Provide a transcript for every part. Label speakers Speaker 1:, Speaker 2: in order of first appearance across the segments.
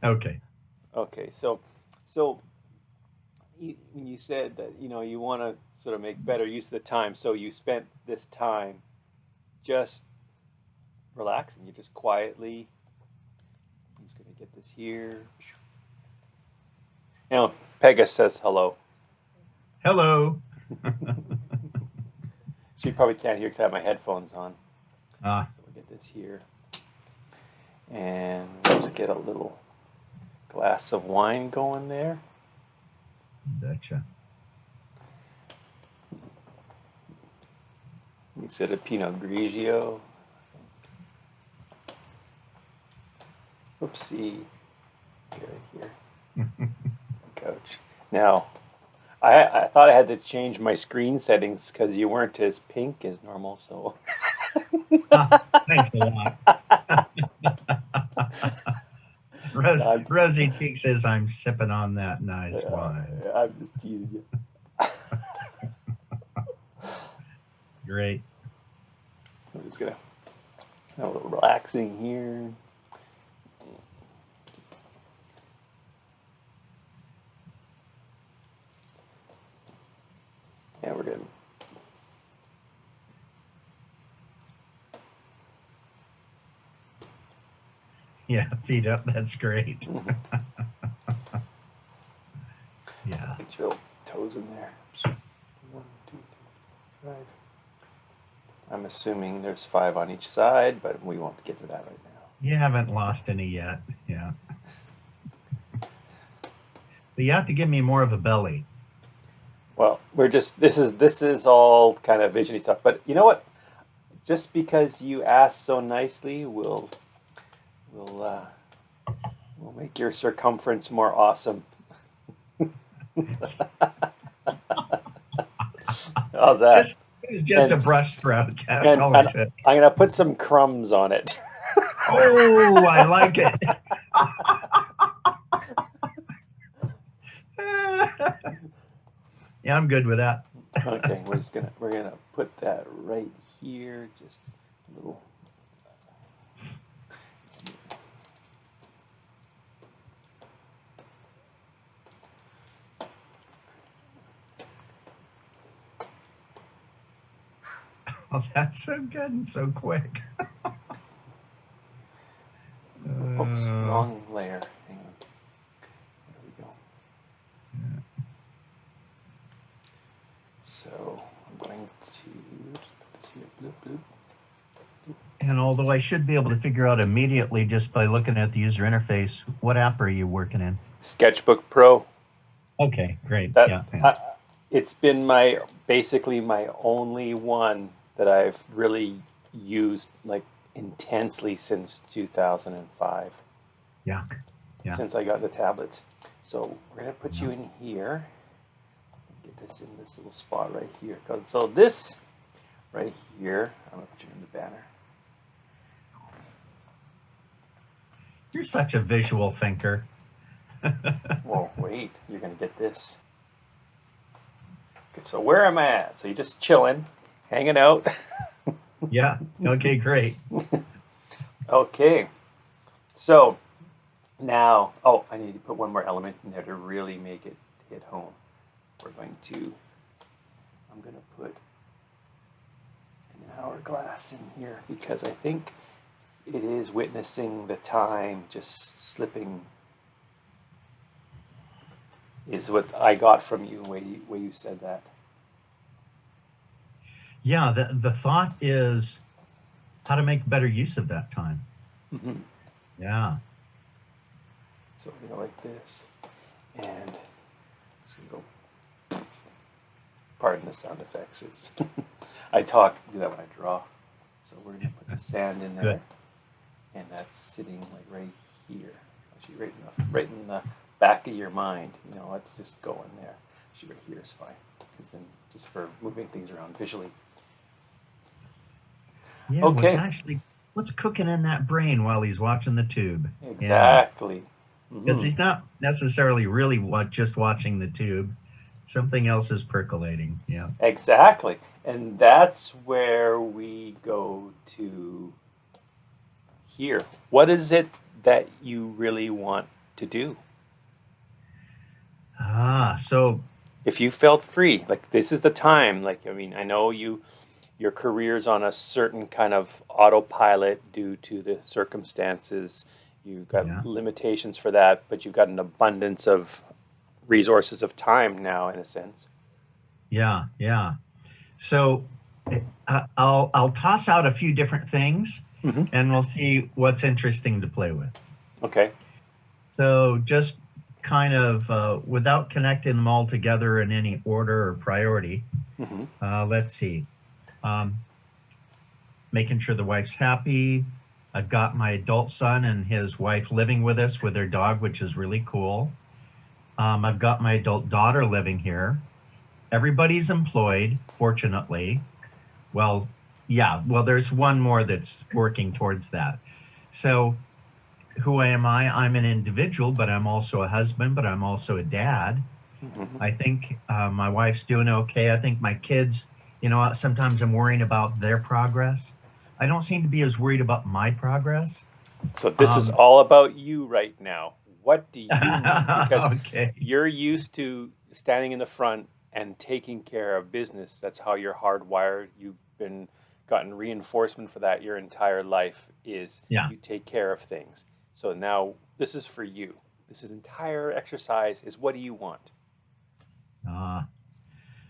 Speaker 1: Okay.
Speaker 2: Okay, so when you said that you want to sort of make better use of the time, so you spent this time just relaxing. You just quietly. I'm just gonna get this here. Pega says hello.
Speaker 1: Hello.
Speaker 2: She probably can't hear because I have my headphones on.
Speaker 1: Ah,
Speaker 2: So we'll get this here, and let's get a little glass of wine going there.
Speaker 1: betcha.
Speaker 2: Instead of Pinot Grigio. Oopsie. Right here. Couch. Now, I thought I had to change my screen settings because you weren't as pink as normal. So
Speaker 1: Ah, thanks a lot.
Speaker 2: I'm,
Speaker 1: Rosie Cheek says I'm sipping on that nice wine.
Speaker 2: I'm just teasing you.
Speaker 1: Great.
Speaker 2: I'm just gonna have a little relaxing here. Yeah, we're good.
Speaker 1: Yeah, feet up. That's great. Yeah.
Speaker 2: Get your toes in there. 1, 2, 3, 5. I'm assuming there's 5 on each side, but we won't get to that right now.
Speaker 1: You haven't lost any yet. Yeah. But you have to give me more of a belly.
Speaker 2: Well, we're just this is all kind of visiony stuff. But you know what? Just because you asked so nicely, we'll we'll make your circumference more awesome. How's that?
Speaker 1: It's just a
Speaker 2: And
Speaker 1: brush stroke. That's
Speaker 2: and,
Speaker 1: all
Speaker 2: and
Speaker 1: it took.
Speaker 2: I'm gonna put some crumbs on it.
Speaker 1: Oh, I like it. Yeah, I'm good with that.
Speaker 2: Okay, we're gonna put that right here. Just a little.
Speaker 1: Oh, that's so good and so quick.
Speaker 2: Oops, wrong layer. Hang on. There we go.
Speaker 1: Yeah.
Speaker 2: So I'm going to just put this here. Bloop, bloop.
Speaker 1: And although I should be able to figure out immediately just by looking at the user interface, what app are you working in?
Speaker 2: Sketchbook Pro.
Speaker 1: Okay, great.
Speaker 2: That
Speaker 1: Yeah, yeah.
Speaker 2: it's been basically my only one that I've really used like intensely since 2005,
Speaker 1: Yeah, yeah,
Speaker 2: since I got the tablets. So we're gonna put
Speaker 1: yeah.
Speaker 2: you in here. Get this in this little spot right here. So this right here, I'm gonna put you in the banner.
Speaker 1: You're such a visual thinker.
Speaker 2: Whoa, wait, you're gonna get this. Okay, so where am I at? So you're just chilling, hanging out.
Speaker 1: Yeah, okay, great.
Speaker 2: Okay, so now, oh, I need to put one more element in there to really make it hit home. I'm going to put an hourglass in here because I think it is witnessing the time just slipping, is what I got from you, way you said that.
Speaker 1: Yeah, the thought is how to make better use of that time.
Speaker 2: Mm-hmm.
Speaker 1: Yeah.
Speaker 2: So we're going to like this, and I'm just going to go, pardon the sound effects. I do that when I draw. So we're going to put the sand in there.
Speaker 1: Good.
Speaker 2: And that's sitting like right here. Actually, right in the back of your mind. Let's just go in there. Actually, right here is fine. Because then, just for moving things around visually.
Speaker 1: Yeah,
Speaker 2: Okay.
Speaker 1: what's cooking in that brain while he's watching the tube? Yeah.
Speaker 2: Exactly.
Speaker 1: Because he's not necessarily really just watching the tube. Something else is percolating. Yeah.
Speaker 2: Exactly. And that's where we go to here. What is it that you really want to do?
Speaker 1: So
Speaker 2: If you felt free, like this is the time, like, I mean, I know your career's on a certain kind of autopilot due to the circumstances. You've got
Speaker 1: yeah,
Speaker 2: limitations for that, but you've got an abundance of resources of time now, in a sense.
Speaker 1: yeah. So I'll toss out a few different things,
Speaker 2: Hmm.
Speaker 1: and we'll see what's interesting to play with.
Speaker 2: Okay.
Speaker 1: So just kind of without connecting them all together in any order or priority,
Speaker 2: Hmm.
Speaker 1: let's see. Um, Making sure the wife's happy. I've got my adult son and his wife living with us with their dog, which is really cool. I've got my adult daughter living here. Everybody's employed, fortunately. Well, yeah, well, there's one more that's working towards that. So, who am I? I'm an individual, but I'm also a husband, but I'm also a dad.
Speaker 2: Hmm.
Speaker 1: I think my wife's doing okay. I think my kids, sometimes I'm worrying about their progress. I don't seem to be as worried about my progress.
Speaker 2: So this is
Speaker 1: Um,
Speaker 2: all about you right now. What do you need? Because
Speaker 1: okay.
Speaker 2: you're used to standing in the front and taking care of business. That's how you're hardwired. You've been gotten reinforcement for that your entire life is
Speaker 1: Yeah.
Speaker 2: you take care of things. So now this is for you. This is entire exercise is what do you want?
Speaker 1: Uh,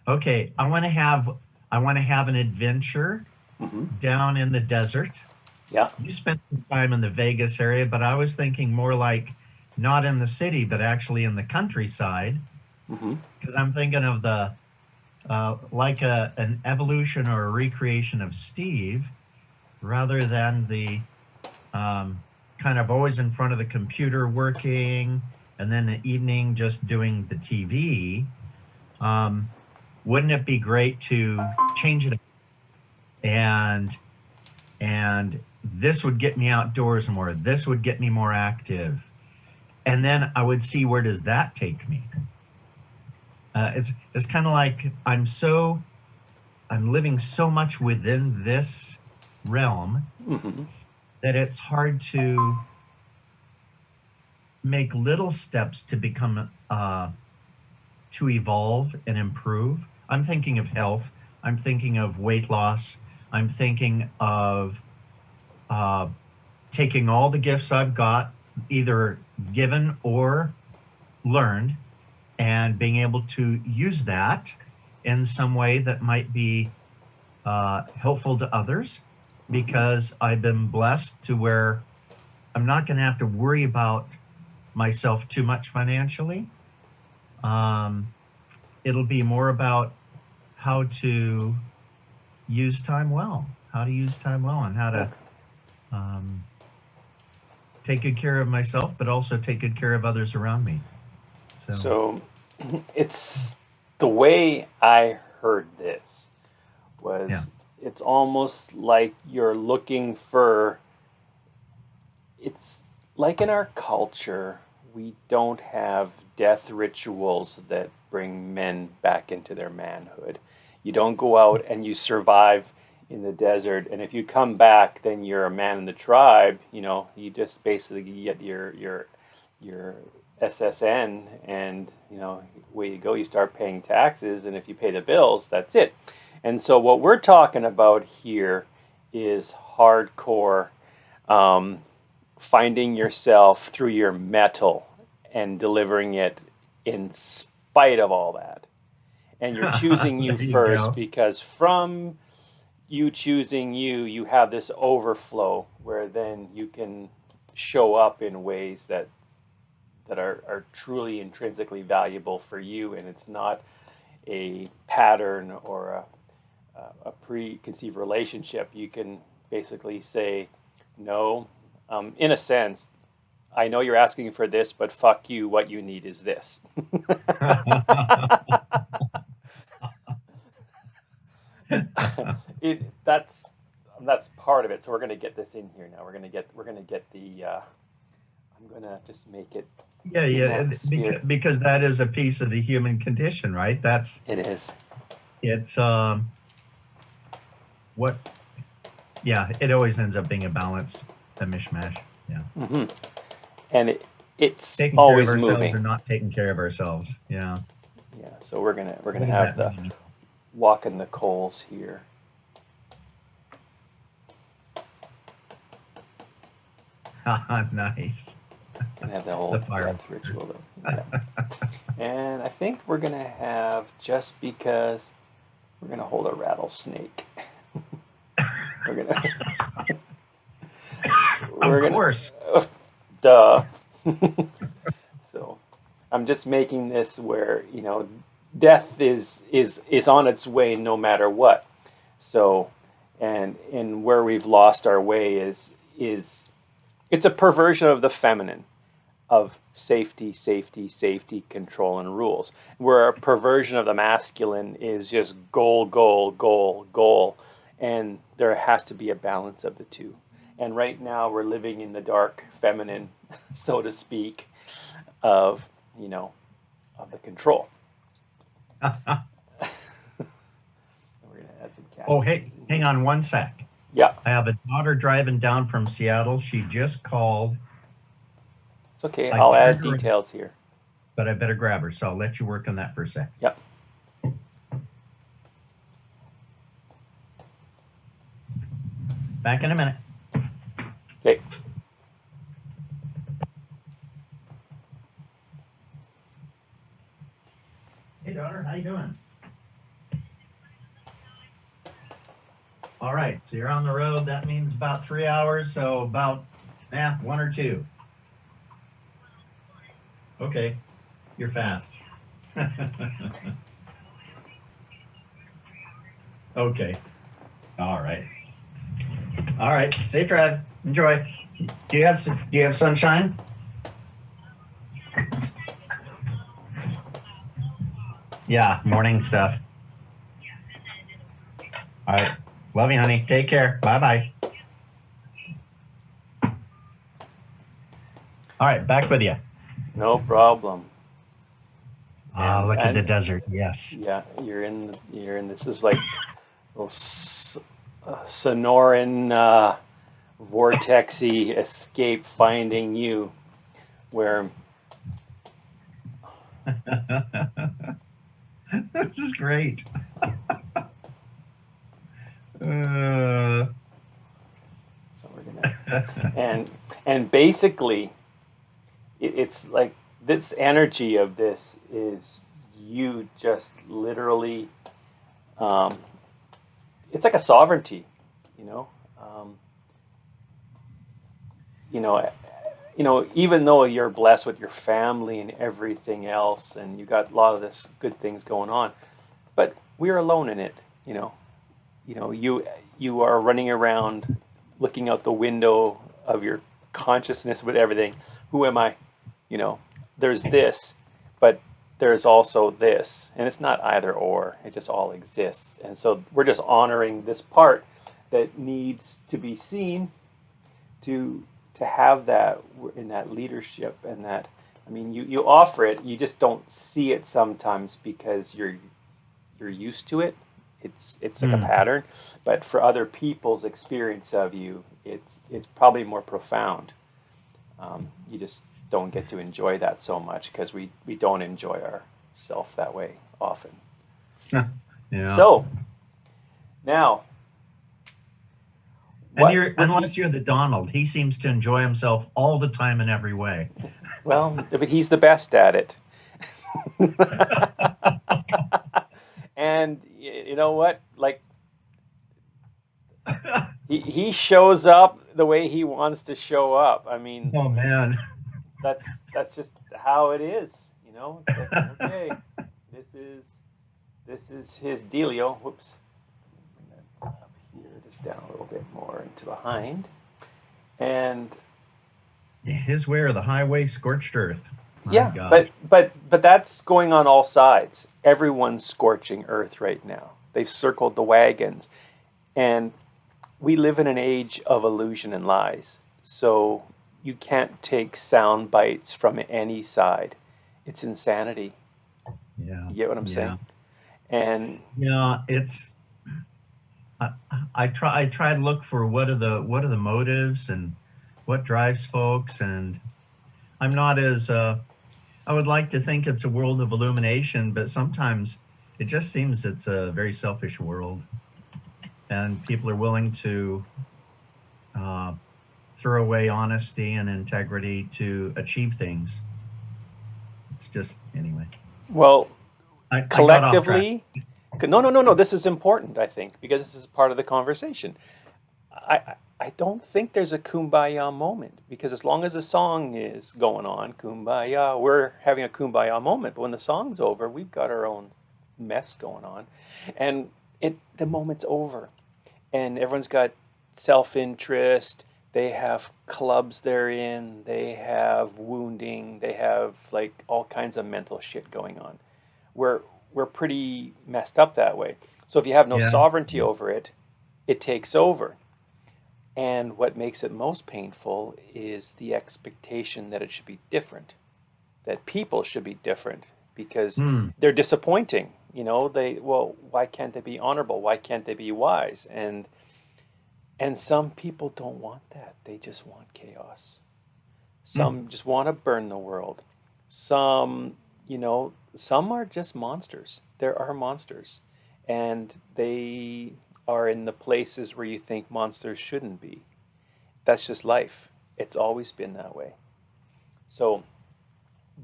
Speaker 1: okay. I want to have an adventure
Speaker 2: Hmm.
Speaker 1: down in the desert.
Speaker 2: Yeah.
Speaker 1: You spent some time in the Vegas area, but I was thinking more like not in the city, but actually in the countryside,
Speaker 2: Hmm.
Speaker 1: because I'm thinking of the like an evolution or a recreation of Steve, rather than the um, kind of always in front of the computer working, and then the evening just doing the TV. Um, wouldn't it be great to change it up? And this would get me outdoors more. This would get me more active, and then I would see where does that take me. It's kind of like I'm living so much within this realm
Speaker 2: Hmm.
Speaker 1: that it's hard to make little steps to become to evolve and improve. I'm thinking of health. I'm thinking of weight loss. I'm thinking of uh, taking all the gifts I've got, either given or learned, and being able to use that in some way that might be helpful to others,
Speaker 2: Hmm.
Speaker 1: because I've been blessed to where I'm not going to have to worry about myself too much financially. Um, it'll be more about how to use time well, and how to
Speaker 2: Okay.
Speaker 1: um, take good care of myself, but also take good care of others around me. So,
Speaker 2: So it's the way I heard this
Speaker 1: yeah.
Speaker 2: was it's almost like you're looking for it's like in our culture we don't have death rituals that bring men back into their manhood. You don't go out and you survive in the desert, and if you come back then you're a man in the tribe. You just basically get your SSN, and away you go. You start paying taxes, and if you pay the bills, that's it. And so what we're talking about here is hardcore, um, finding yourself through your metal and delivering it in spite of all that. And you're choosing you
Speaker 1: There you
Speaker 2: first
Speaker 1: go.
Speaker 2: because from you choosing you, you have this overflow where then you can show up in ways that are truly intrinsically valuable for you, and it's not a pattern or a preconceived relationship. You can basically say, no, in a sense, I know you're asking for this, but fuck you, what you need is this. it that's part of it. So we're going to get this in here now. We're going to get the I'm going to just make it
Speaker 1: Yeah,
Speaker 2: in
Speaker 1: yeah,
Speaker 2: that spirit.
Speaker 1: because that is a piece of the human condition, right?
Speaker 2: It is.
Speaker 1: It's what, yeah, it always ends up being a balance, a mishmash. Yeah.
Speaker 2: Mm-hmm. And it's
Speaker 1: Taking care of
Speaker 2: always
Speaker 1: ourselves
Speaker 2: moving.
Speaker 1: or not taking care of ourselves. Yeah.
Speaker 2: Yeah, so we're gonna
Speaker 1: What does
Speaker 2: have
Speaker 1: that
Speaker 2: the
Speaker 1: mean?
Speaker 2: walk in the coals here.
Speaker 1: Nice.
Speaker 2: And have the whole
Speaker 1: The fire.
Speaker 2: death ritual. Yeah. And I think we're gonna have, just because, we're gonna hold a rattlesnake. We're gonna.
Speaker 1: Of course.
Speaker 2: Duh. So, I'm just making this where, death is on its way no matter what. So, and where we've lost our way is it's a perversion of the feminine, of safety, safety, safety, control, and rules. Where a perversion of the masculine is just goal, goal, goal, goal. And there has to be a balance of the two. And right now we're living in the dark feminine, so to speak, of, of the control. We're going to add some cactuses.
Speaker 1: Oh, hey, hang on one sec.
Speaker 2: Yeah.
Speaker 1: I have a daughter driving down from Seattle. She just called.
Speaker 2: It's okay.
Speaker 1: I
Speaker 2: I'll add
Speaker 1: turned her-
Speaker 2: details here.
Speaker 1: But I better grab her, so I'll let you work on that for a sec.
Speaker 2: Yep.
Speaker 1: Back in a minute.
Speaker 2: Okay.
Speaker 1: Hey, daughter, how you doing? All right, so you're on the road. That means about 3 hours, so about 1 or 2. Okay, you're fast. Okay. All right. All right. Safe drive. Enjoy. Do you have sunshine? Yeah, morning stuff. All right. Love you, honey. Take care. Bye-bye. All right, back with you.
Speaker 2: No problem.
Speaker 1: Look at the desert. Yes.
Speaker 2: Yeah, you're in. This is like little Sonoran vortexy escape finding you, where
Speaker 1: This is great.
Speaker 2: So we're gonna and basically, it's like this energy of this is you just literally. It's like a sovereignty, you know. Even though you're blessed with your family and everything else, and you got a lot of this good things going on, but we're alone in it. You are running around, looking out the window of your consciousness with everything. Who am I? There's this, but there's also this, and it's not either or. It just all exists, and so we're just honoring this part that needs to be seen to have that in that leadership, and that, I mean, you offer it, you just don't see it sometimes because you're used to it. It's like a pattern, but for other people's experience of you, it's probably more profound. You just don't get to enjoy that so much because we don't enjoy ourselves that way often.
Speaker 1: Yeah.
Speaker 2: So now,
Speaker 1: unless you're the Donald, he seems to enjoy himself all the time in every way.
Speaker 2: Well, but he's the best at it. And you know what? Like, he shows up the way he wants to show up. I mean,
Speaker 1: Oh man.
Speaker 2: that's just how it is, It's like, okay, this is his dealio. Whoops. Bring that up here, just down a little bit more into behind. And
Speaker 1: His way or the highway, scorched earth. My
Speaker 2: yeah,
Speaker 1: gosh.
Speaker 2: but that's going on all sides. Everyone's scorching earth right now. They've circled the wagons, and we live in an age of illusion and lies. So you can't take sound bites from any side. It's insanity.
Speaker 1: Yeah.
Speaker 2: You get what I'm saying? And
Speaker 1: yeah, it's. I try to look for what are the motives and what drives folks, and I'm not as I would like to think it's a world of illumination, but sometimes it just seems it's a very selfish world, and people are willing to uh, throw away honesty and integrity to achieve things. It's just anyway.
Speaker 2: Well,
Speaker 1: I got off track.
Speaker 2: collectively, no, no, no, no. This is important, I think, because this is part of the conversation. I don't think there's a kumbaya moment because as long as the song is going on, kumbaya, we're having a kumbaya moment. But when the song's over, we've got our own mess going on, and the moment's over, and everyone's got self-interest. They have clubs they're in. They have wounding. They have like all kinds of mental shit going on. We're we're pretty messed up that way. So if you have no
Speaker 1: Yeah.
Speaker 2: sovereignty over it, it takes over. And what makes it most painful is the expectation that it should be different, that people should be different because
Speaker 1: Hmm.
Speaker 2: they're disappointing. Well, why can't they be honorable? Why can't they be wise? And some people don't want that. They just want chaos.
Speaker 1: Hmm.
Speaker 2: Some just want to burn the world. Some are just monsters. There are monsters. And they are in the places where you think monsters shouldn't be. That's just life. It's always been that way. So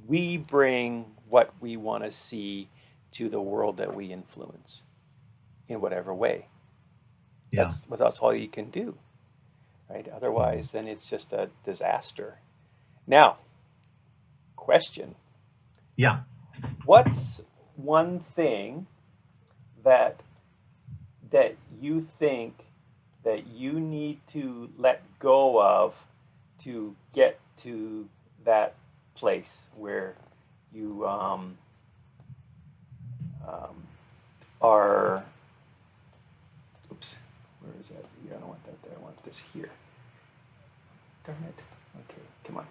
Speaker 2: we bring what we want to see to the world that we influence in whatever way.
Speaker 1: Yeah.
Speaker 2: That's all you can do, right? Otherwise, then it's just a disaster. Now, question:
Speaker 1: Yeah.
Speaker 2: what's one thing that that you think that you need to let go of to get to that place where you um, are? Oops, where is that? I don't want that there. I want this here. Darn it. Okay, come on.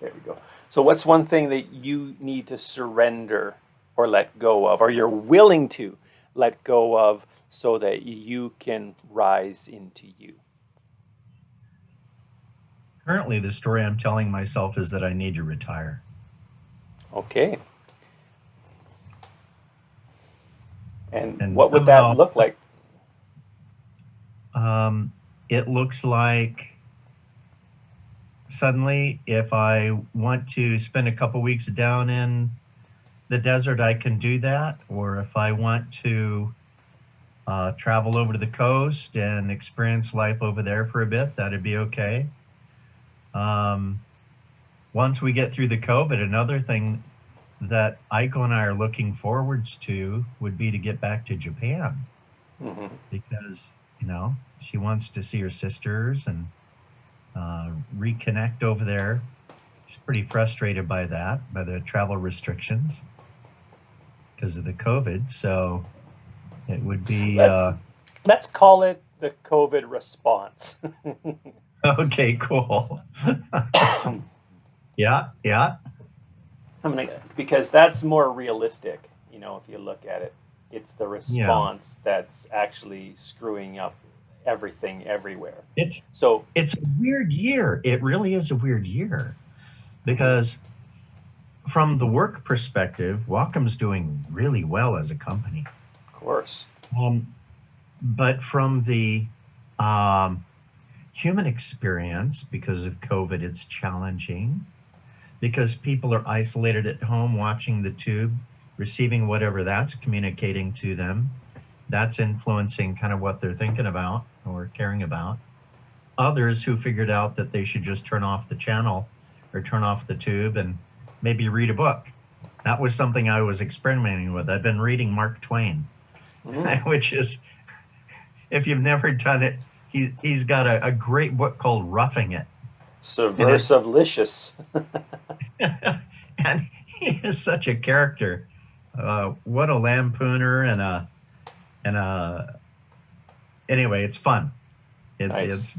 Speaker 2: There we go. So, what's one thing that you need to surrender or let go of, or you're willing to let go of so that you can rise into you?
Speaker 1: Currently, the story I'm telling myself is that I need to retire.
Speaker 2: Okay. And
Speaker 1: And
Speaker 2: what would that
Speaker 1: somehow
Speaker 2: look like?
Speaker 1: um, it looks like suddenly, if I want to spend a couple weeks down in the desert, I can do that. Or if I want to travel over to the coast and experience life over there for a bit, that'd be okay. Um, Once we get through the COVID, another thing that Aiko and I are looking forwards to would be to get back to Japan
Speaker 2: Hmm.
Speaker 1: because, she wants to see her sisters and reconnect over there. She's pretty frustrated by that, by the travel restrictions because of the COVID. So it would be
Speaker 2: Let, let's call it the COVID response.
Speaker 1: okay, cool. Yeah, yeah,
Speaker 2: Because that's more realistic, if you look at it. It's the
Speaker 1: yeah.
Speaker 2: response that's actually screwing up everything everywhere.
Speaker 1: It's
Speaker 2: So,
Speaker 1: it's a weird year. It really is a weird year
Speaker 2: mhm,
Speaker 1: because from the work perspective, Wacom's doing really well as a company.
Speaker 2: of course.
Speaker 1: Um, but from the um, human experience, because of COVID, it's challenging because people are isolated at home watching the tube, receiving whatever that's communicating to them. That's influencing kind of what they're thinking about or caring about. Others who figured out that they should just turn off the channel or turn off the tube and maybe read a book. That was something I was experimenting with. I've been reading Mark Twain,
Speaker 2: Mm,
Speaker 1: which is, if you've never done it, he's got a great book called Roughing It. And it's
Speaker 2: subversivelicious.
Speaker 1: and he is such a character. What a lampooner and a anyway, it's fun. It,
Speaker 2: Nice.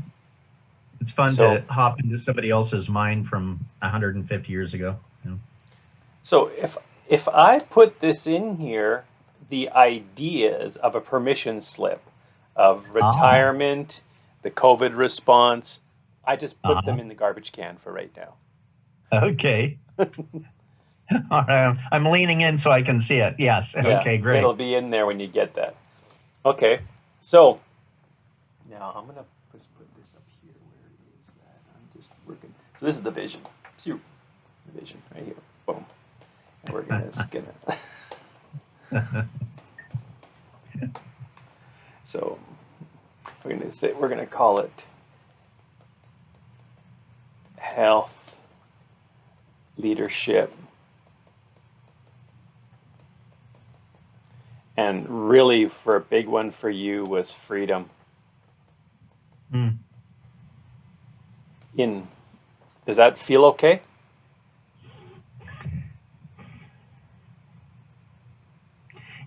Speaker 1: it's fun
Speaker 2: So,
Speaker 1: to hop into somebody else's mind from 150 years ago.
Speaker 2: so if I put this in here, the ideas of a permission slip, of
Speaker 1: Oh,
Speaker 2: retirement, the COVID response, I just put them
Speaker 1: uh-huh.
Speaker 2: in the garbage can for right now.
Speaker 1: Okay. All right. I'm leaning in so I can see it. Yes.
Speaker 2: Yeah,
Speaker 1: Okay, great.
Speaker 2: it'll be in there when you get that. Okay, so now I'm gonna just put this up here. Where is that? I'm just working. So this is the vision. See the vision right here. Boom. And we're gonna so we're gonna call it health, leadership, and really for a big one for you was freedom. Does that feel okay?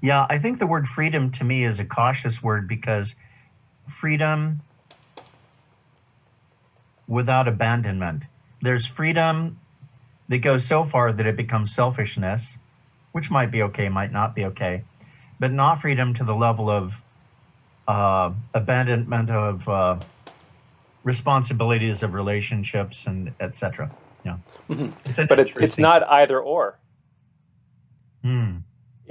Speaker 1: Yeah, I think the word freedom to me is a cautious word because freedom without abandonment. There's freedom that goes so far that it becomes selfishness, which might be okay, might not be okay, but not freedom to the level of abandonment of responsibilities of relationships and etc. Yeah,
Speaker 2: But it's not either or.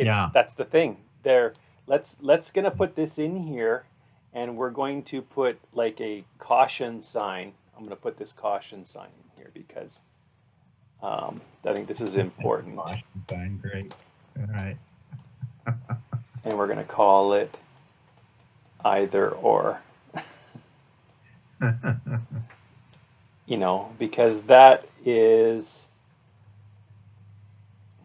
Speaker 1: Yeah,
Speaker 2: That's the thing. Let's gonna put this in here, and we're going to put like a caution sign. I'm gonna put this caution sign in here because I think this is important.
Speaker 1: Caution sign, great. All right.
Speaker 2: And we're gonna call it either or. Because that is.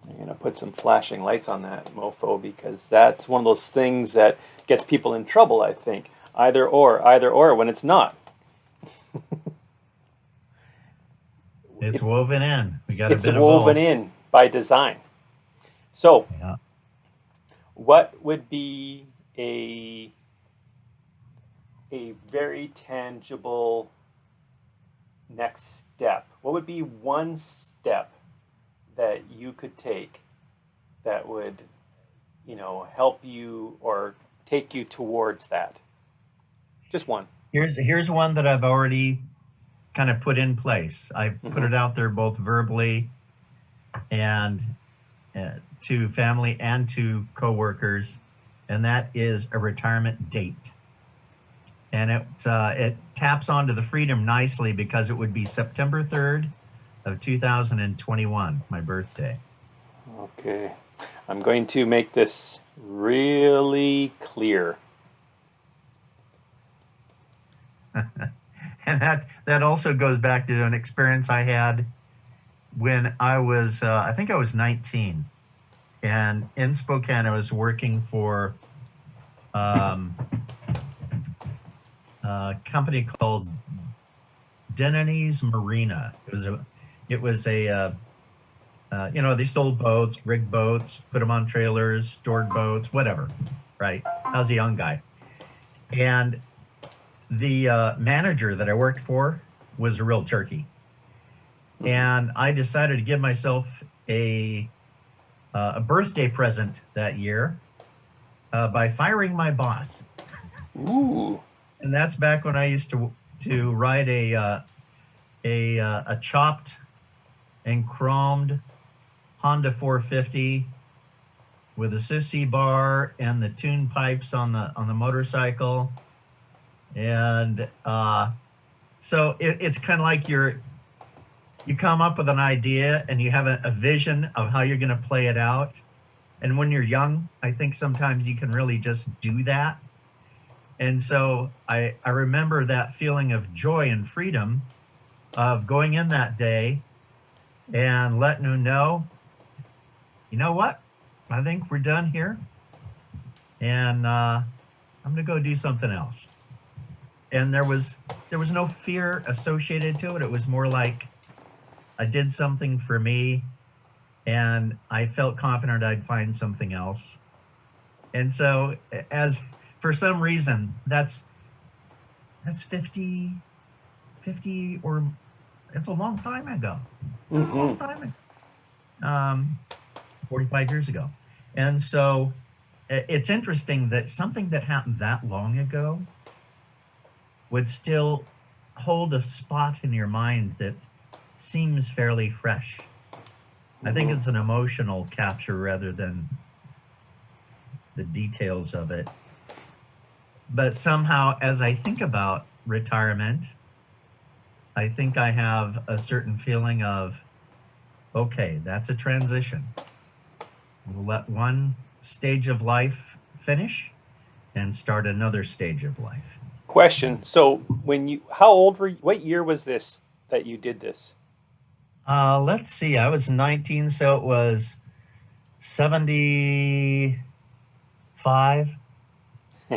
Speaker 2: I'm going to put some flashing lights on that mofo because that's one of those things that gets people in trouble, I think. Either or, when it's not.
Speaker 1: It's woven in. We got a bit
Speaker 2: It's woven
Speaker 1: of
Speaker 2: in by design. So,
Speaker 1: yeah.
Speaker 2: What would be a very tangible next step? What would be one step that you could take that would, help you or take you towards that? Just one.
Speaker 1: Here's one that I've already kind of put in place. I've put it out there both verbally and to family and to coworkers, and that is a retirement date. And it taps onto the freedom nicely because it would be September 3rd of 2021, my birthday.
Speaker 2: Okay. I'm going to make this really clear.
Speaker 1: And that also goes back to an experience I had when I was, I think I was 19. And in Spokane, I was working for a company called Denny's Marina. It was a they sold boats, rigged boats, put them on trailers, stored boats, whatever, right? I was a young guy. And the manager that I worked for was a real turkey. And I decided to give myself a birthday present that year by firing my boss.
Speaker 2: Ooh.
Speaker 1: And that's back when I used to ride a chopped and chromed Honda 450 with a sissy bar and the tune pipes on the motorcycle. And so it's kind of like you come up with an idea and you have a vision of how you're going to play it out. And when you're young, I think sometimes you can really just do that. And so I remember that feeling of joy and freedom of going in that day and letting them know, you know what? I think we're done here. And I'm going to go do something else. And there was no fear associated to it. It was more like I did something for me and I felt confident I'd find something else. And so for some reason, that's 50 or it's a long time ago. It's a long time ago. 45 years ago. And so it's interesting that something that happened that long ago would still hold a spot in your mind that seems fairly fresh. I think
Speaker 2: Mhm.
Speaker 1: it's an emotional capture rather than the details of it. But somehow, as I think about retirement, I think I have a certain feeling of, okay, that's a transition. We'll let one stage of life finish and start another stage of life.
Speaker 2: Question. So how old were you? What year was this that you did this?
Speaker 1: Let's see. I was 19, so it was 75,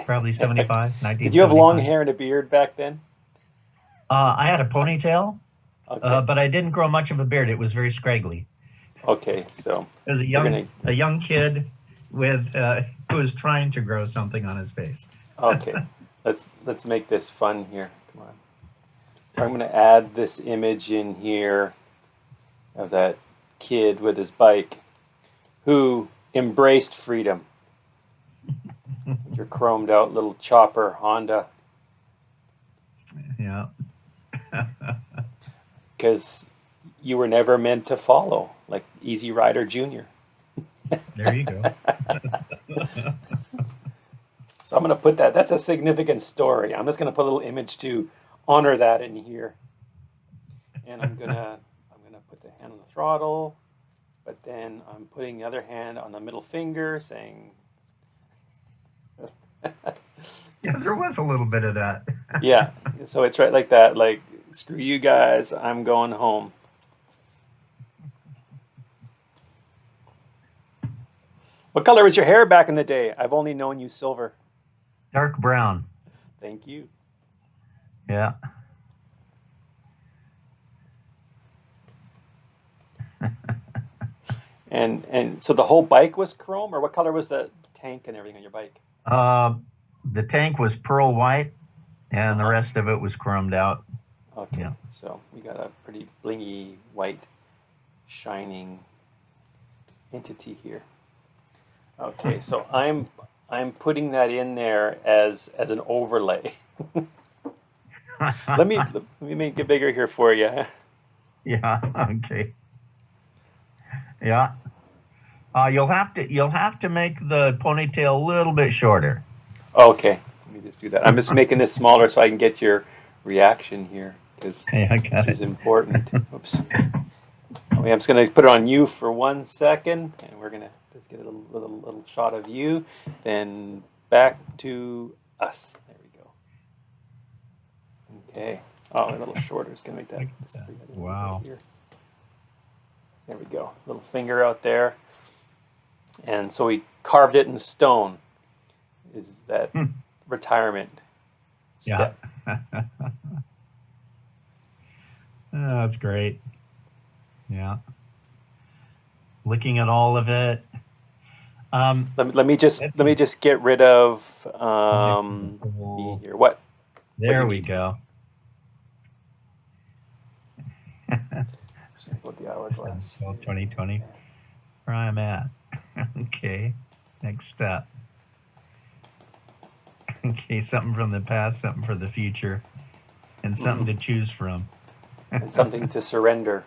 Speaker 1: probably 75,
Speaker 2: Did you have long
Speaker 1: 1975.
Speaker 2: hair and a beard back then?
Speaker 1: I had a ponytail,
Speaker 2: Okay.
Speaker 1: but I didn't grow much of a beard. It was very scraggly.
Speaker 2: Okay. So
Speaker 1: As
Speaker 2: we're gonna.
Speaker 1: a young kid with who was trying to grow something on his face.
Speaker 2: Okay. Let's make this fun here. Come on. I'm gonna add this image in here of that kid with his bike who embraced freedom. Your chromed out little chopper Honda,
Speaker 1: Yeah.
Speaker 2: because you were never meant to follow, like Easy Rider Jr.
Speaker 1: There you go.
Speaker 2: So I'm going to put that. That's a significant story. I'm just going to put a little image to honor that in here, and I'm gonna put the hand on the throttle, but then I'm putting the other hand on the middle finger, saying,
Speaker 1: Yeah, there was a little bit of that.
Speaker 2: "Yeah." So it's right like that. Like, screw you guys. I'm going home. What color was your hair back in the day? I've only known you silver.
Speaker 1: Dark brown.
Speaker 2: Thank you.
Speaker 1: Yeah.
Speaker 2: And so the whole bike was chrome, or what color was the tank and everything on your bike?
Speaker 1: Uh, the tank was pearl white, and the
Speaker 2: Uh-huh.
Speaker 1: rest of it was chromed out.
Speaker 2: Okay,
Speaker 1: Yeah.
Speaker 2: so we got a pretty blingy, white, shining entity here. Okay, so I'm putting that in there as an overlay. Let me make it bigger here for you.
Speaker 1: Yeah. Okay. Yeah. You'll have to make the ponytail a little bit shorter.
Speaker 2: Okay, let me just do that. I'm just making this smaller so I can get your reaction here, because
Speaker 1: Hey, I
Speaker 2: this
Speaker 1: got
Speaker 2: is
Speaker 1: it.
Speaker 2: important. Oops. Okay, I'm just going to put it on you for 1 second, and we're going to just get a little shot of you, then back to us. There we go. Okay. Oh, a little shorter. It's going to make that. Just bring that in a little
Speaker 1: Wow.
Speaker 2: bit here. There we go. Little finger out there. And so we carved it in stone. Is that retirement
Speaker 1: Yeah.
Speaker 2: step?
Speaker 1: Oh, that's great. Yeah. Looking at all of it.
Speaker 2: Let me
Speaker 1: Let's
Speaker 2: just get rid of me
Speaker 1: see.
Speaker 2: here. What
Speaker 1: There
Speaker 2: you
Speaker 1: we
Speaker 2: need?
Speaker 1: go.
Speaker 2: Just gonna put the hourglass here.
Speaker 1: 2020. Where I'm at. Okay. Next step. Okay, something from the past, something for the future, and something to choose from.
Speaker 2: And something to surrender,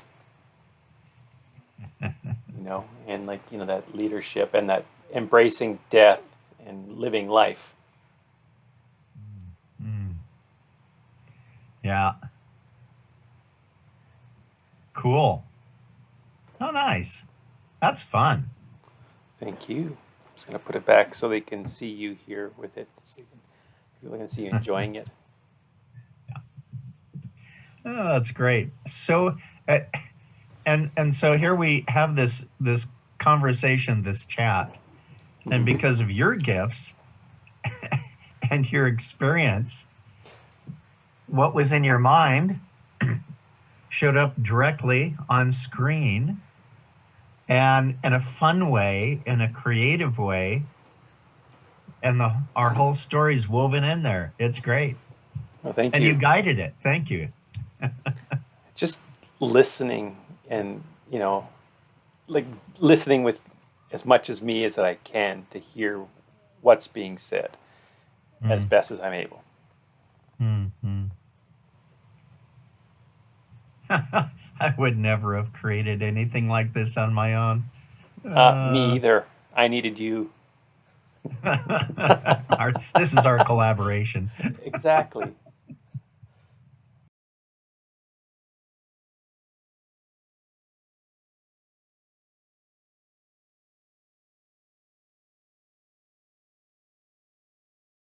Speaker 2: and that leadership and that embracing death and living life.
Speaker 1: Mm. Yeah. Cool. Oh, nice. That's fun.
Speaker 2: Thank you. I'm just gonna put it back so they can see you here with it. So people can see you enjoying it.
Speaker 1: Oh, that's great. So, and so here we have this conversation, this chat, and because of your gifts and your experience, what was in your mind showed up directly on screen, and in a fun way, in a creative way, and our whole story is woven in there. It's great.
Speaker 2: Well, thank
Speaker 1: And
Speaker 2: you.
Speaker 1: you guided it. Thank you.
Speaker 2: Just listening, and like listening with as much as me as I can to hear what's being said as best as I'm able.
Speaker 1: I would never have created anything like this on my own.
Speaker 2: Me either. I needed you.
Speaker 1: This is our collaboration.
Speaker 2: Exactly.